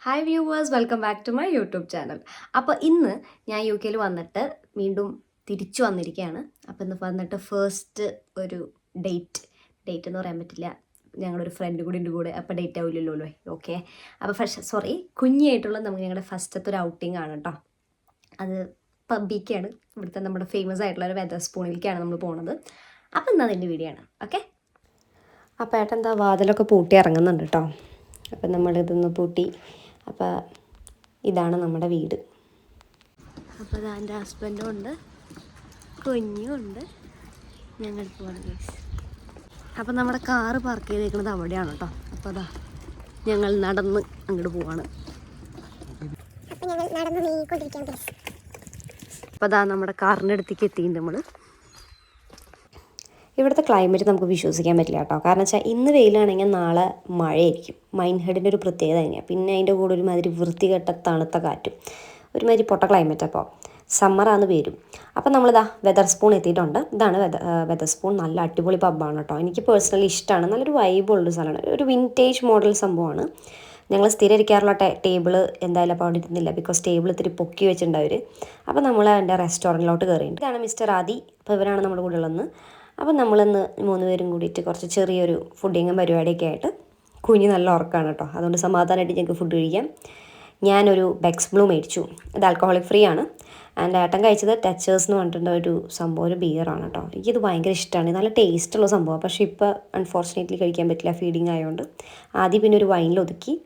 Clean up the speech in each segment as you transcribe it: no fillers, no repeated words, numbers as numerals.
Hi viewers, welcome back to my YouTube channel. അപ്പോൾ ഇന്ന് ഞാൻ യു കെയിൽ വന്നിട്ട് വീണ്ടും തിരിച്ചു വന്നിരിക്കുകയാണ്. അപ്പോൾ ഇന്ന് വന്നിട്ട് ഫസ്റ്റ് ഒരു ഡേറ്റ് എന്ന് പറയാൻ പറ്റില്ല, ഞങ്ങളൊരു ഫ്രണ്ട് കൂടി ഉണ്ട് കൂടെ, അപ്പോൾ ഡേറ്റ് ആവില്ലല്ലോ അല്ലേ. ഓക്കെ, അപ്പോൾ കുഞ്ഞായിട്ടുള്ള നമുക്ക് ഞങ്ങളുടെ ഫസ്റ്റത്തെ ഒരു ഔട്ടിംഗ് ആണ് കേട്ടോ. അത് പബ്ബിക്കാണ്, ഇവിടുത്തെ നമ്മുടെ ഫേമസ് ആയിട്ടുള്ള ഒരു വെതർ സ്പൂണിലേക്കാണ് നമ്മൾ പോകുന്നത്. അപ്പോൾ ഇന്ന് അതിൻ്റെ വീഡിയോ ആണ്. ഓക്കെ, അപ്പോൾ ഏട്ടൻ എന്താ വാതിലൊക്കെ പൂട്ടി ഇറങ്ങുന്നുണ്ട് കേട്ടോ. അപ്പം നമ്മളിതൊന്ന് പൂട്ടി. അപ്പോൾ ഇതാണ് നമ്മുടെ വീട്. അപ്പോൾ അത് എൻ്റെ ഹസ്ബൻഡും ഉണ്ട്, കുഞ്ഞും ഉണ്ട്, ഞങ്ങൾ പോവാണ് ഗൈസ്. അപ്പോൾ നമ്മുടെ കാറ് പാർക്ക് ചെയ്തേക്കുന്നത് അവിടെയാണ് കേട്ടോ. അപ്പോൾ അതാ ഞങ്ങൾ നടന്ന് അങ്ങോട്ട് പോവാണ്. അപ്പോൾ അതാ നമ്മുടെ കാറിൻ്റെ അടുത്തേക്ക് എത്തിയിട്ടുണ്ട് നമ്മൾ. ഇവിടുത്തെ ക്ലൈമറ്റ് നമുക്ക് വിശ്വസിക്കാൻ പറ്റില്ല കേട്ടോ. കാരണം വെച്ചാൽ ഇന്ന് വെയിലാണെങ്കിൽ നാളെ മഴയായിരിക്കും. മൈൻഹെഡിൻ്റെ ഒരു പ്രത്യേകത തന്നെയാണ്. പിന്നെ അതിൻ്റെ കൂടെ ഒരുമാതിരി വൃത്തികെട്ട തണുത്ത കാറ്റും, ഒരുമാതിരി പൊട്ട ക്ലൈമറ്റ്. അപ്പോൾ സമ്മറാന്ന് പേരും. അപ്പോൾ നമ്മളിതാ വെതർ സ്പൂൺ എത്തിയിട്ടുണ്ട്. ഇതാണ് വെതർ സ്പൂൺ. നല്ല അടിപൊളി പബ്ബാണ് കേട്ടോ. എനിക്ക് പേഴ്സണലി ഇഷ്ടമാണ്. നല്ലൊരു വൈബുള്ളൊരു സ്ഥലമാണ്. ഒരു വിൻറ്റേജ് മോഡൽ സംഭവമാണ്. ഞങ്ങൾ സ്ഥിരം ഇരിക്കാറുള്ള ടേബിള് എന്തായാലും അപ്പോൾ അവിടെ ഇരുന്നില്ല, ബിക്കോസ് ടേബിൾ ഇത്തിരി പൊക്കി വെച്ചിട്ടുണ്ട് അവർ. അപ്പോൾ നമ്മൾ എൻ്റെ റെസ്റ്റോറൻറ്റിലോട്ട് കയറിയിട്ടുണ്ട്. ഇതാണ് മിസ്റ്റർ ആദി. അപ്പോൾ ഇവരാണ് നമ്മുടെ കൂടെ ഉള്ളതെന്ന്. അപ്പം നമ്മളിന്ന് 3 പേരും കൂടിയിട്ട് കുറച്ച് ചെറിയൊരു ഫുഡിങ്ങും പരിപാടിയൊക്കെ ആയിട്ട്, കുഞ്ഞ് നല്ല ഉറക്കമാണ് കേട്ടോ. അതുകൊണ്ട് സമാധാനമായിട്ട് ഞങ്ങൾക്ക് ഫുഡ് കഴിക്കാം. ഞാനൊരു ബെക്സ് ബ്ലൂ മേടിച്ചു. ഇത് ആൽക്കഹോളിക് ഫ്രീ ആണ്. ആൻഡ് ഏട്ടൻ കഴിച്ചത് ടച്ചേഴ്സ് എന്ന് പറഞ്ഞിട്ടുള്ള ഒരു സംഭവം, ഒരു ബിയറാണ് കേട്ടോ. എനിക്കിത് ഭയങ്കര ഇഷ്ടമാണ്. നല്ല ടേസ്റ്റുള്ള സംഭവം. പക്ഷേ ഇപ്പോൾ അൺഫോർച്ചുനേറ്റ്ലി കഴിക്കാൻ പറ്റില്ല, ഫീഡിങ് ആയതുകൊണ്ട്. ആദ്യം പിന്നെ ഒരു വൈനിൽ ഒതുക്കി.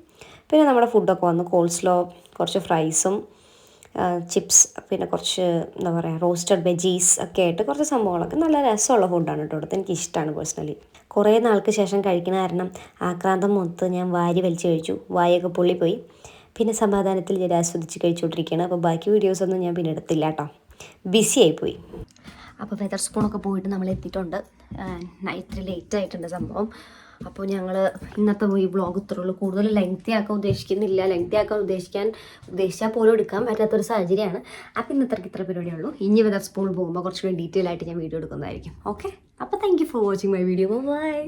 പിന്നെ നമ്മുടെ ഫുഡൊക്കെ വന്നു. കോൾസ്ലോ, കുറച്ച് ഫ്രൈസും ചിപ്സ്, പിന്നെ കുറച്ച് എന്താ പറയുക റോസ്റ്റഡ് വെജീസ് ഒക്കെ ആയിട്ട് കുറച്ച് സംഭവങ്ങളൊക്കെ. നല്ല രസമുള്ള ഫുഡാണ് കേട്ടോ. ഇവിടുത്തെ എനിക്ക് ഇഷ്ടമാണ് പേഴ്സണലി. കുറേ നാൾക്ക് ശേഷം കഴിക്കുന്ന കാരണം ആക്രാന്തം മൊത്ത് ഞാൻ വാരി വലിച്ച് കഴിച്ചു. വായൊക്കെ പൊള്ളിപ്പോയി. പിന്നെ സമാധാനത്തിൽ ഞാൻ ആസ്വദിച്ച് കഴിച്ചുകൊണ്ടിരിക്കുകയാണ്. അപ്പോൾ ബാക്കി വീഡിയോസൊന്നും ഞാൻ പിന്നെ എടുത്തില്ല കേട്ടോ, ബിസി ആയിപ്പോയി. അപ്പോൾ വെതർ സ്പൂണൊക്കെ പോയിട്ട് നമ്മൾ എത്തിയിട്ടുണ്ട്. നൈറ്റ് ലേറ്റ് ആയിട്ടുണ്ട് സംഭവം. അപ്പോൾ ഞങ്ങൾ ഇന്നത്തെ ഈ വ്ളോഗ് ഇത്രയുള്ളൂ. കൂടുതൽ ലെങ്തി ആക്കാൻ ഉദ്ദേശിക്കുന്നില്ല. ഉദ്ദേശിച്ചാൽ പോലും എടുക്കാൻ പറ്റാത്തൊരു സാഹചര്യമാണ്. അപ്പോൾ ഇന്നത്തെ ഇത്ര പരിപാടിയുള്ളൂ. ഇനി വെതർ സ്പൂൺ പോകുമ്പോൾ കുറച്ചുകൂടി ഡീറ്റെയിൽ ആയിട്ട് ഞാൻ വീഡിയോ എടുക്കുന്നതായിരിക്കും. ഓക്കെ, അപ്പോൾ thank you for watching my video. By.